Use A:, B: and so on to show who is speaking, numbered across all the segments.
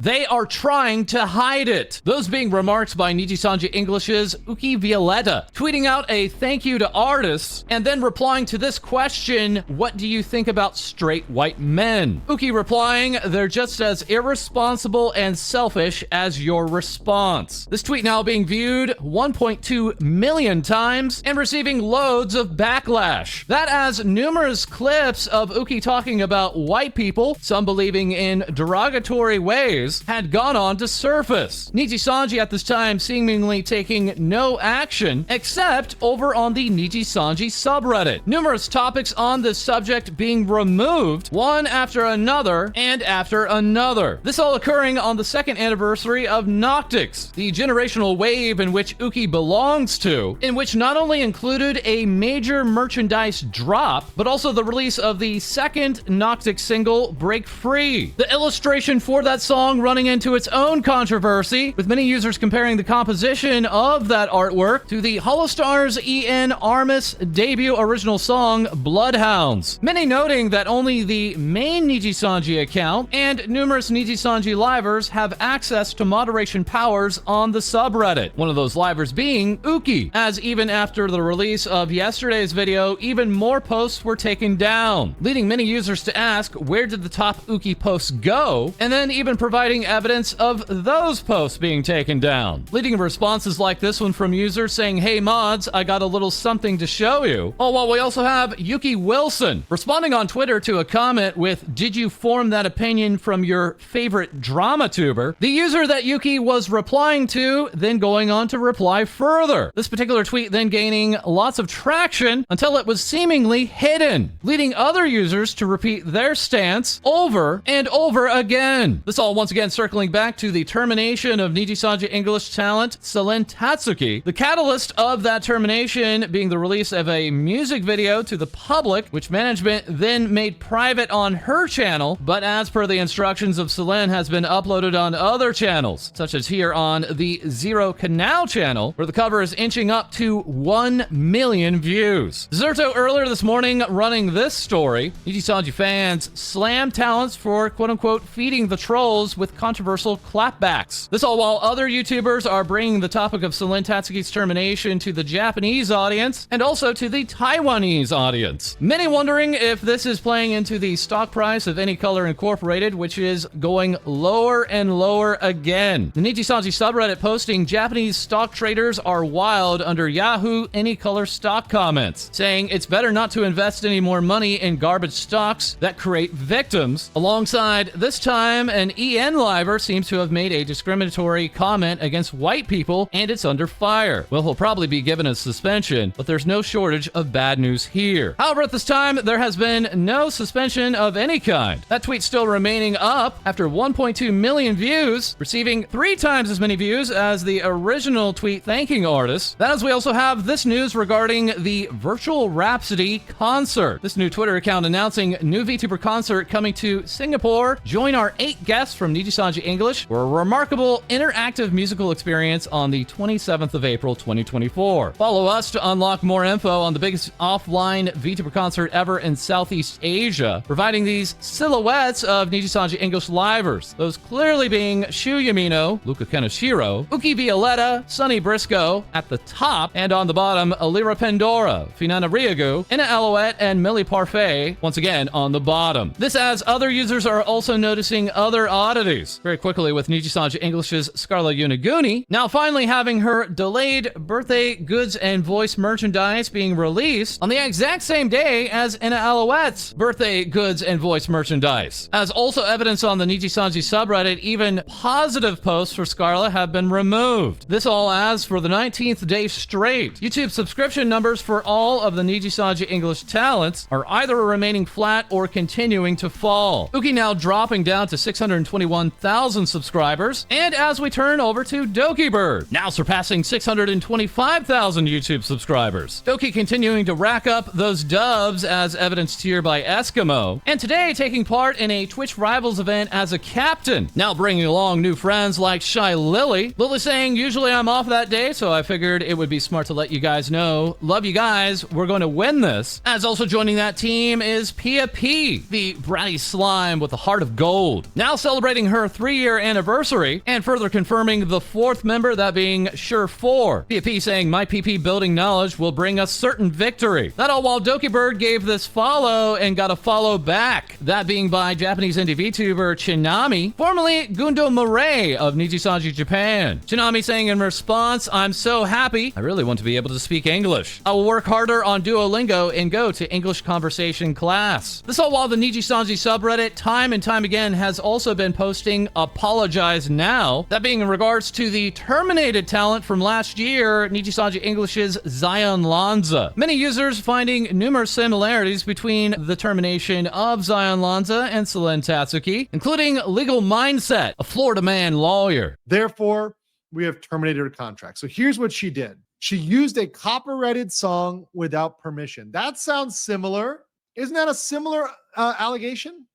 A: They are trying to hide it. Those being remarks by Nijisanji English's Uki Violeta, tweeting out a thank you to artists, and then replying to this question, what do you think about straight white men? Uki replying, they're just as irresponsible and selfish as your response. This tweet now being viewed 1.2 million times and receiving loads of backlash. That as numerous clips of Uki talking about white people, some believing in derogatory ways, had gone on to surface. Nijisanji at this time seemingly taking no action except over on the Nijisanji subreddit. Numerous topics on this subject being removed, one after another and after another. This all occurring on the second anniversary of Noctix, the generational wave in which Uki belongs to, in which not only included a major merchandise drop, but also the release of the second Noctix single, Break Free. The illustration for that song running into its own controversy, with many users comparing the composition of that artwork to the Holostar's EN Armis debut original song, Bloodhounds. Many noting that only the main Nijisanji account and numerous Nijisanji livers have access to moderation powers on the subreddit. One of those livers being Uki, as even after the release of yesterday's video, even more posts were taken down, leading many users to ask, where did the top Uki posts go? And then even providing evidence of those posts being taken down, leading to responses like this one from users saying, hey mods, I got a little something to show you. Oh, well, we also have Yuki Wilson responding on Twitter to a comment with, did you form that opinion from your favorite drama tuber? The user that Yuki was replying to then going on to reply further. This particular tweet then gaining lots of traction until it was seemingly hidden, leading other users to repeat their stance over and over again. This all once again circling back to the termination of Nijisanji English talent Selen Tatsuki. The catalyst of that termination being the release of a music video to the public, which management then made private on her channel, but as per the instructions of Selen has been uploaded on other channels, such as here on the Zero Canal channel, where the cover is inching up to 1 million views. Zerto earlier this morning running this story, Nijisanji fans slam talents for quote-unquote feeding the trolls with controversial clapbacks. This all while other YouTubers are bringing the topic of Selen Tatsuki's termination to the Japanese audience and also to the Taiwanese audience. Many wondering if this is playing into the stock price of ANYCOLOR Incorporated, which is going lower and lower again. The Nijisanji subreddit posting Japanese stock traders are wild under Yahoo ANYCOLOR stock comments, saying it's better not to invest any more money in garbage stocks that create victims. Alongside this time, an EN liver seems to have made a discriminatory comment against white people and it's under fire. Well, he'll probably be given a suspension, but there's no shortage of bad news here. However, at this time, there has been no suspension of any kind. That tweet still remaining up after 1.2 million views, receiving 3 times as many views as the original tweet thanking artists. That is, we also have this news regarding the Virtual Rhapsody concert. This new Twitter account announcing new VTuber concert coming to Singapore. Join our 8 guests from Nijisanji English for a remarkable interactive musical experience on the 27th of April 2024. Follow us to unlock more info on the biggest offline VTuber concert ever in Southeast Asia, providing these silhouettes of Nijisanji English livers, those clearly being Shu Yamino, Luca Kenishiro, Uki Violeta, Sunny Briscoe at the top, and on the bottom, Alira Pandora, Finana Ryagu, Ina Alouette, and Millie Parfait, once again on the bottom. This as other users are also noticing other oddities. Very quickly with Nijisanji English's Scarle Yonaguni, now finally having her delayed birthday goods and voice merchandise being released on the exact same day as Ina Alouette's birthday goods and voice merchandise. As also evidence on the Nijisanji subreddit, even positive posts for Scarle have been removed. This all as for the 19th day straight, YouTube subscription numbers for all of the Nijisanji English talents are either remaining flat or continuing to fall. Uki now dropping down to 621,000 subscribers, and as we turn over to Dokibird, now surpassing 625,000 YouTube subscribers. Doki continuing to rack up those dubs as evidenced here by Eskimo, and today taking part in a Twitch Rivals event as a captain, now bringing along new friends like Shylily. Lily saying, usually I'm off that day, so I figured it would be smart to let you guys know. Love you guys, we're going to win this. As also joining that team is Pia P, the bratty slime with a heart of gold, now celebrating her her 3-year anniversary, and further confirming the 4th member, that being Sure4. PFP saying, my PP building knowledge will bring us certain victory. That all while Dokibird gave this follow and got a follow back, that being by Japanese indie VTuber Chinami, formerly Gundo Murray of Nijisanji Japan. Chinami saying in response, I'm so happy, I really want to be able to speak English. I will work harder on Duolingo and go to English conversation class. This all while the Nijisanji subreddit time and time again has also been posting apologize now, that being in regards to the terminated talent from last year, Nijisanji English's Zaion LanZa. Many users finding numerous similarities between the termination of Zaion LanZa and Selen Tatsuki, including legal mindset, a Florida man lawyer.
B: Therefore, we have terminated her contract. So here's what she did. She used a copyrighted song without permission. That sounds similar. Isn't that a similar allegation?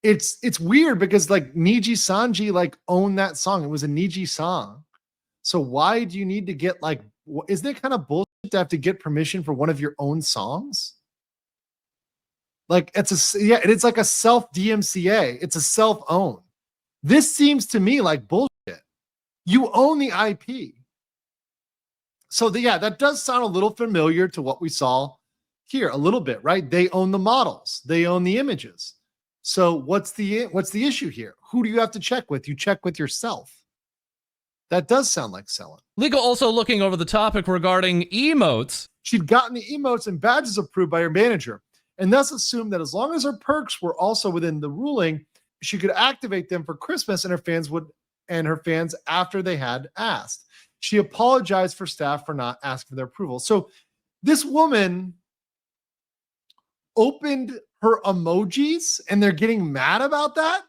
B: It's weird because like Nijisanji like owned that song. It was a Niji song. So why do you need to get like, isn't it kind of bullshit to have to get permission for one of your own songs? Like it's like a self DMCA. It's a self-own. This seems to me like bullshit. You own the IP. So that does sound a little familiar to what we saw here a little bit, right? They own the models. They own the images. So what's the issue here? Who do you have to check with? You check with yourself. That does sound like Selen.
A: Legal also looking over the topic regarding emotes.
B: She'd gotten the emotes and badges approved by her manager, and thus assumed that as long as her perks were also within the ruling, she could activate them for Christmas and her fans after they had asked. She apologized for staff for not asking for their approval. So this woman opened her emojis and they're getting mad about that.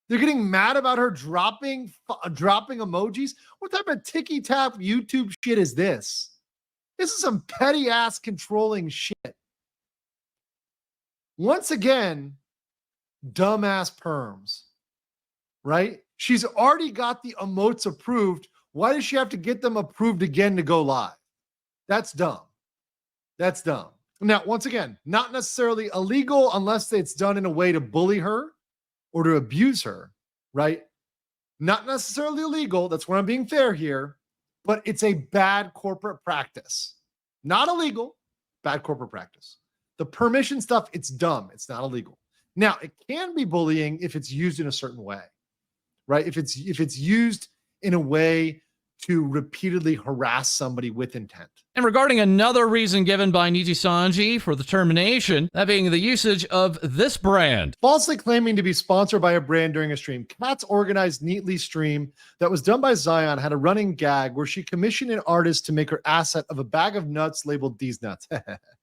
B: They're getting mad about her dropping emojis. What type of ticky-tap YouTube shit is this? This is some petty ass controlling shit. Once again, dumbass perms, right? She's already got the emotes approved. Why does she have to get them approved again to go live? That's dumb. That's dumb. Now, once again, not necessarily illegal unless it's done in a way to bully her or to abuse her, right? Not necessarily illegal. That's where I'm being fair here, but it's a bad corporate practice. Not illegal, bad corporate practice. The permission stuff, it's dumb. It's not illegal. Now, it can be bullying if it's used in a certain way, right? If it's used in a way to repeatedly harass somebody with intent.
A: And regarding another reason given by Nijisanji for the termination, that being the usage of this brand.
B: Falsely claiming to be sponsored by a brand during a stream. Kat's organized neatly stream that was done by Zaion had a running gag where she commissioned an artist to make her asset of a bag of nuts labeled These Nuts.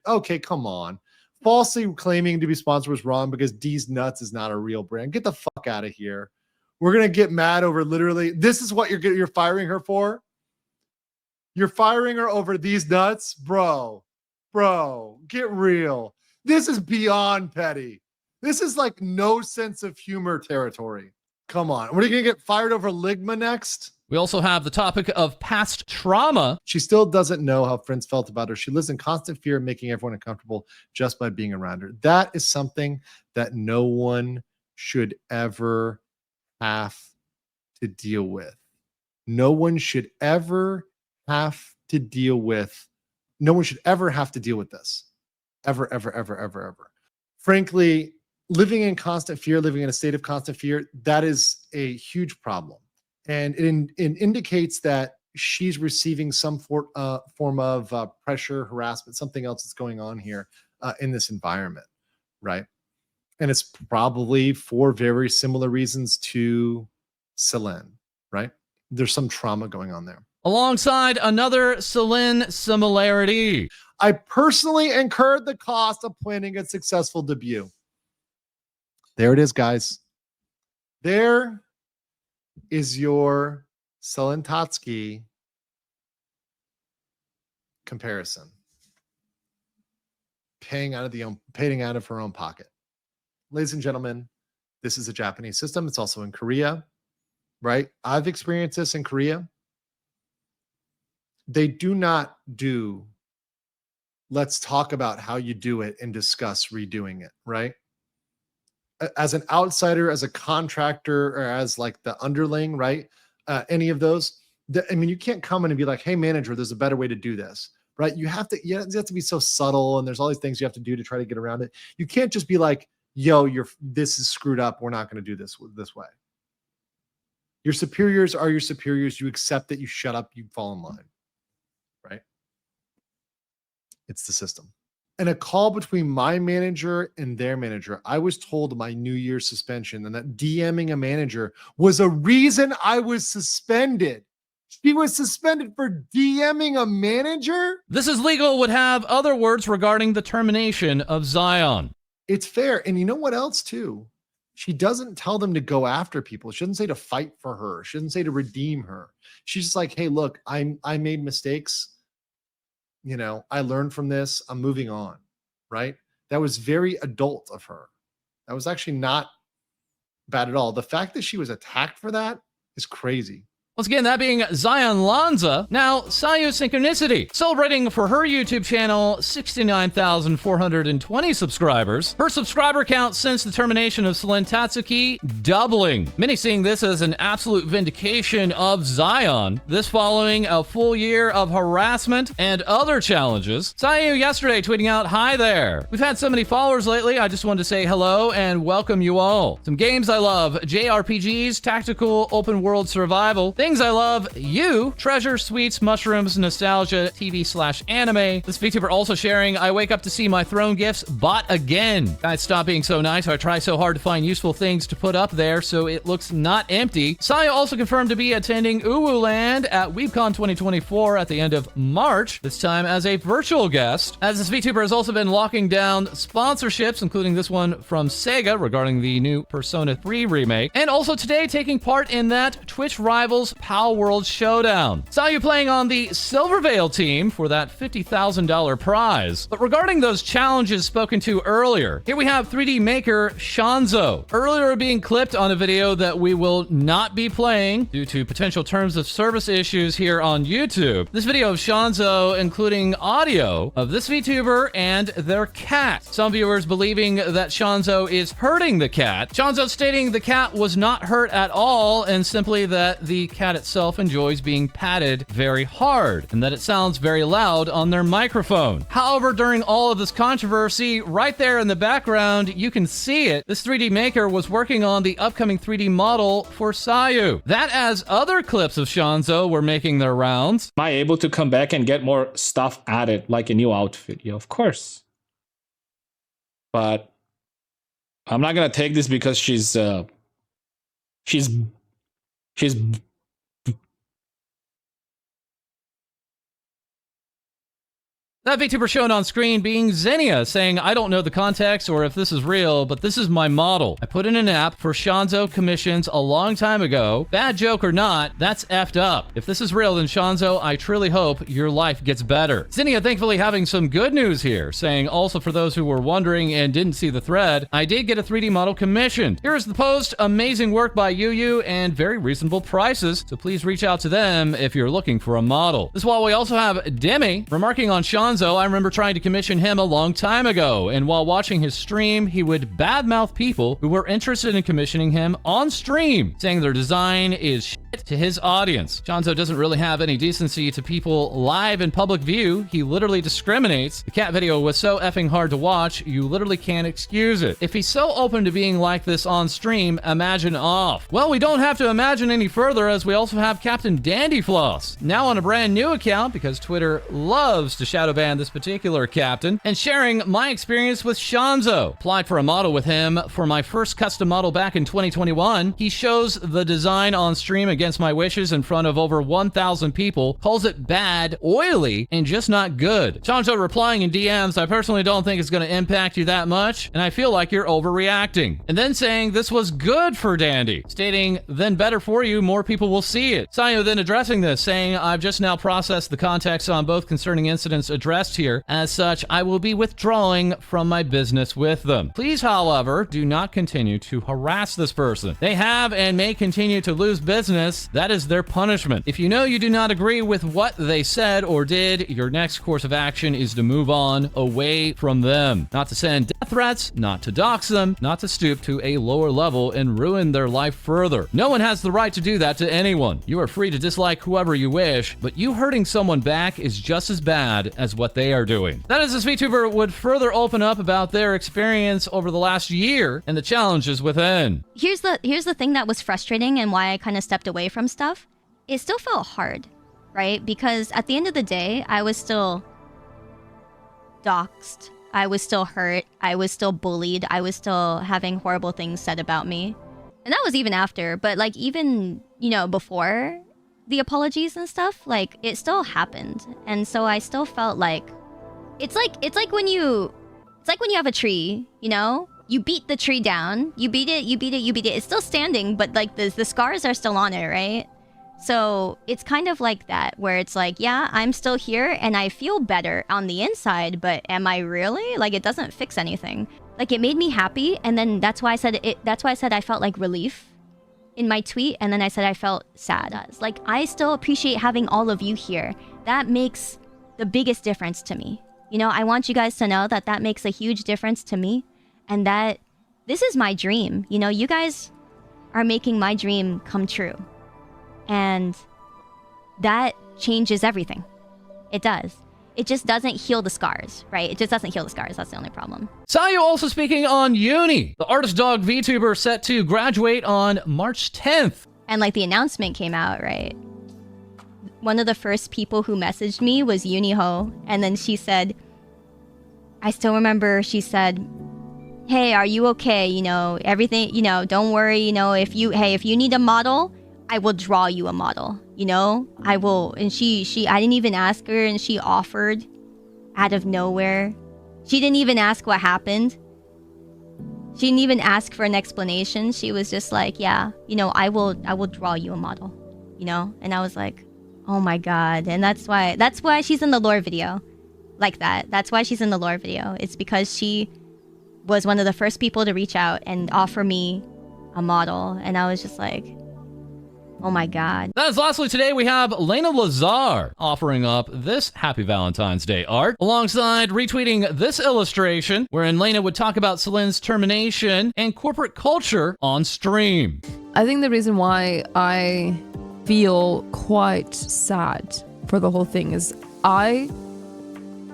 B: Okay, come on. Falsely claiming to be sponsored was wrong because These Nuts is not a real brand. Get the fuck out of here. We're going to get mad over literally, this is what you're firing her for? You're firing her over These Nuts? Bro, get real. This is beyond petty. This is like no sense of humor territory. Come on. What are you going to get fired over Ligma next?
A: We also have the topic of past trauma.
B: She still doesn't know how friends felt about her. She lives in constant fear of making everyone uncomfortable just by being around her. That is something that no one should ever have to deal with. No one should ever have to deal with. No one should ever have to deal with this. Ever, ever, ever, ever, ever. Frankly, living in constant fear, living in a state of constant fear, that is a huge problem. And it indicates that she's receiving some form of pressure, harassment, something else that's going on here in this environment, right? And it's probably for very similar reasons to Selen, right? There's some trauma going on there.
A: Alongside another Selen similarity.
B: I personally incurred the cost of planning a successful debut. There it is, guys. There is your Selen Tatsuki comparison. Paying out of her own pocket. Ladies and gentlemen, this is a Japanese system. It's also in Korea, right? I've experienced this in Korea. They do not do, let's talk about how you do it and discuss redoing it, right? as an outsider, as a contractor, or as like the underling, right? Any of those. I mean, you can't come in and be like, "Hey, manager, there's a better way to do this." Right? You have to be so subtle, and there's all these things you have to do to try to get around it. You can't just be like, "Yo, this is screwed up. We're not going to do this way." Your superiors are your superiors. You accept that. You shut up. You fall in line. Right? It's the system. In a call between my manager and their manager, I was told my New Year's suspension and that DMing a manager was a reason I was suspended. She was suspended for DMing a manager?
A: This is legal would have other words regarding the termination of Zaion.
B: It's fair. And you know what else too? She doesn't tell them to go after people. She doesn't say to fight for her. She doesn't say to redeem her. She's just like, hey, look, I made mistakes. You know, I learned from this. I'm moving on. Right? That was very adult of her. That was actually not bad at all. The fact that she was attacked for that is crazy.
A: Once again, that being Zaion LanZa. Now, Sayu Synchronicity, celebrating for her YouTube channel 69,420 subscribers. Her subscriber count since the termination of Selen Tatsuki doubling. Many seeing this as an absolute vindication of Zaion. This following a full year of harassment and other challenges. Sayu yesterday tweeting out, "Hi there. We've had so many followers lately. I just wanted to say hello and welcome you all. Some games I love: JRPGs, tactical open world survival. Things I love: you, treasure, sweets, mushrooms, nostalgia, TV/anime. This VTuber also sharing, I wake up to see my throne gifts bought again. Guys, stop being so nice. I try so hard to find useful things to put up there so it looks not empty. Sayu also confirmed to be attending Uwu Land at WeebCon 2024 at the end of March, this time as a virtual guest. As this VTuber has also been locking down sponsorships, including this one from Sega regarding the new Persona 3 remake, and also today taking part in that Twitch Rivals PAL World Showdown. Sayu playing on the Silvervale team for that $50,000 prize. But regarding those challenges spoken to earlier, here we have 3D maker Shanzo, earlier being clipped on a video that we will not be playing due to potential terms of service issues here on YouTube. This video of Shanzo including audio of this VTuber and their cat. Some viewers believing that Shanzo is hurting the cat. Shanzo stating the cat was not hurt at all and simply that the cat itself enjoys being patted very hard and that it sounds very loud on their microphone. However, during all of this controversy, right there in the background, you can see it. This 3D maker was working on the upcoming 3D model for Sayu. That as other clips of Shanzo were making their rounds.
C: Am I able to come back and get more stuff added, like a new outfit? Yeah, of course. But I'm not gonna take this because she's
A: That VTuber shown on screen being Xenia, saying, I don't know the context or if this is real, but this is my model. I put in an app for Shanzo commissions a long time ago. Bad joke or not, that's effed up. If this is real, then Shanzo, I truly hope your life gets better. Xenia thankfully having some good news here, saying also for those who were wondering and didn't see the thread, I did get a 3D model commissioned. Here's the post, amazing work by Yu and very reasonable prices, so please reach out to them if you're looking for a model. This while we also have Demi remarking on Shanzo. I remember trying to commission him a long time ago, and while watching his stream, he would badmouth people who were interested in commissioning him on stream, saying their design is shit to his audience. Shanzo doesn't really have any decency to people live in public view. He literally discriminates. The cat video was so effing hard to watch, you literally can't excuse it. If he's so open to being like this on stream, imagine off. Well, we don't have to imagine any further, as we also have Captain Dandyfloss, now on a brand new account because Twitter loves to shadow ban this particular captain, and sharing my experience with Shanzo. Applied for a model with him for my first custom model back in 2021. He shows the design on stream against my wishes in front of over 1,000 people, calls it bad, oily, and just not good. Shanzo replying in DMs, I personally don't think it's going to impact you that much, and I feel like you're overreacting. And then saying this was good for Dandy, stating, then better for you, more people will see it. Sayu then addressing this, saying, I've just now processed the context on both concerning incidents addressed here. As such, I will be withdrawing from my business with them. Please, however, do not continue to harass this person. They have and may continue to lose business this, that is their punishment. If you know you do not agree with what they said or did, your next course of action is to move on away from them. Not to send death threats, not to dox them, not to stoop to a lower level and ruin their life further. No one has the right to do that to anyone. You are free to dislike whoever you wish, but you hurting someone back is just as bad as what they are doing. That is, this VTuber would further open up about their experience over the last year and the challenges within.
D: Here's the thing that was frustrating and why I kind of stepped away from stuff. It still felt hard, right? Because at the end of the day, I was still doxxed. I was still hurt. I was still bullied. I was still having horrible things said about me. And that was even after. But like even, you know, before the apologies and stuff, like it still happened. And so I still felt like it's like when you have a tree, you know? You beat the tree down. You beat it. It's still standing, but like the scars are still on it, right? So it's kind of like that, where it's like, yeah, I'm still here and I feel better on the inside, but am I really? Like, it doesn't fix anything. Like, it made me happy, and then that's why I said I felt like relief in my tweet, and then I said I felt sad. Like, I still appreciate having all of you here. That makes the biggest difference to me. You know, I want you guys to know that that makes a huge difference to me, and that this is my dream. You know, you guys are making my dream come true. And that changes everything. It does. It just doesn't heal the scars, right? It just doesn't heal the scars. That's the only problem.
A: Sayu also speaking on Uni. The artist dog VTuber set to graduate on March 10th.
D: And like the announcement came out, right? One of the first people who messaged me was Uniho. And then she said, I still remember she said, hey, are you okay? You know, everything, you know, don't worry. You know, if you need a model, I will draw you a model, you know? I will. And I didn't even ask her, and she offered out of nowhere. She didn't even ask what happened. She didn't even ask for an explanation. She was just like, yeah, you know, I will draw you a model, you know? And I was like, oh my God. And that's why she's in the lore video like that. That's why she's in the lore video. It's because she was one of the first people to reach out and offer me a model. And I was just like, oh my God.
A: That is lastly today we have Layna Lazar offering up this Happy Valentine's Day art alongside retweeting this illustration wherein Layna would talk about Selen's termination and corporate culture on stream.
E: I think the reason why I feel quite sad for the whole thing is I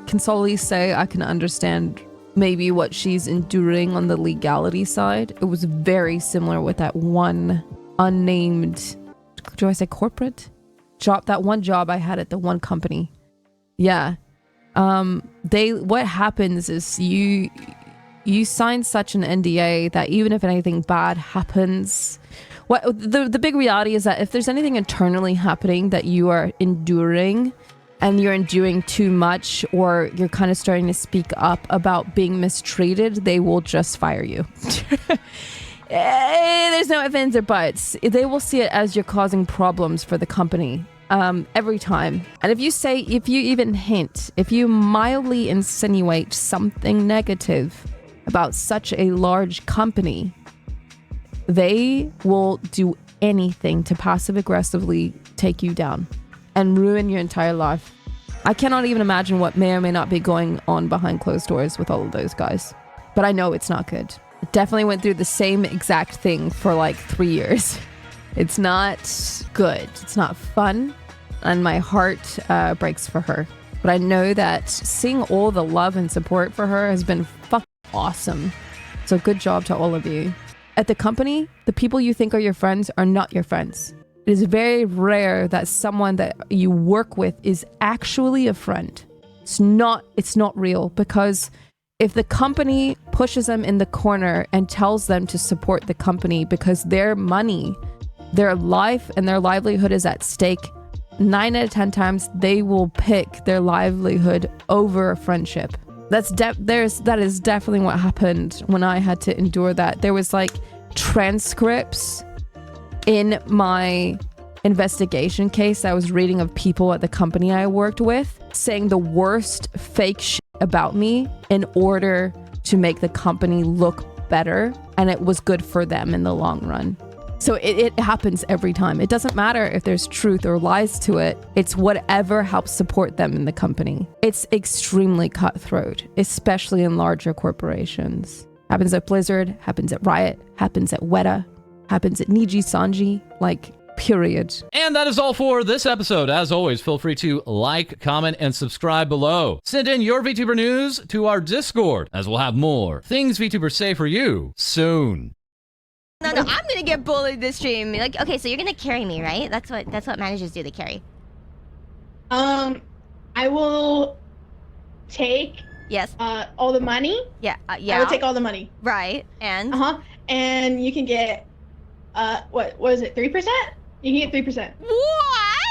E: can solely say I can understand maybe what she's enduring on the legality side. It was very similar with that one unnamed, do I say corporate job, that one job I had at the one company. Yeah. What happens is you sign such an NDA that even if anything bad happens, the big reality is that if there's anything internally happening that you are enduring and you're enduring too much, or you're kind of starting to speak up about being mistreated, they will just fire you. There's no ifs, ands, or buts. They will see it as you're causing problems for the company every time. And if you even hint, if you mildly insinuate something negative about such a large company, they will do anything to passive aggressively take you down and ruin your entire life. I cannot even imagine what may or may not be going on behind closed doors with all of those guys. But I know it's not good. Definitely went through the same exact thing for like 3 years. It's not good. It's not fun. And my heart breaks for her. But I know that seeing all the love and support for her has been fucking awesome. So good job to all of you. At the company, the people you think are your friends are not your friends. It is very rare that someone that you work with is actually a friend. It's not real, because if the company pushes them in the corner and tells them to support the company because their money, their life and their livelihood is at stake, 9 out of 10 times they will pick their livelihood over a friendship. That is definitely what happened when I had to endure that. There was like transcripts in my investigation case I was reading of people at the company I worked with saying the worst fake shit about me in order to make the company look better, and it was good for them in the long run. So it happens every time. It doesn't matter if there's truth or lies to it. It's whatever helps support them in the company. It's extremely cutthroat, especially in larger corporations. Happens at Blizzard, happens at Riot, happens at Weta, happens at Nijisanji, like, period.
A: And that is all for this episode. As always, feel free to like, comment, and subscribe below. Send in your VTuber news to our Discord, as we'll have more things VTubers say for you soon.
D: No, I'm gonna get bullied this stream. Like, okay, so you're gonna carry me, right? That's what managers do. They carry.
F: I will take
D: Yes.
F: all the money.
D: Yeah. Yeah.
F: I will take all the money.
D: Right. And.
F: And you can get what is it? 3%? You can get 3%.
D: Whoa!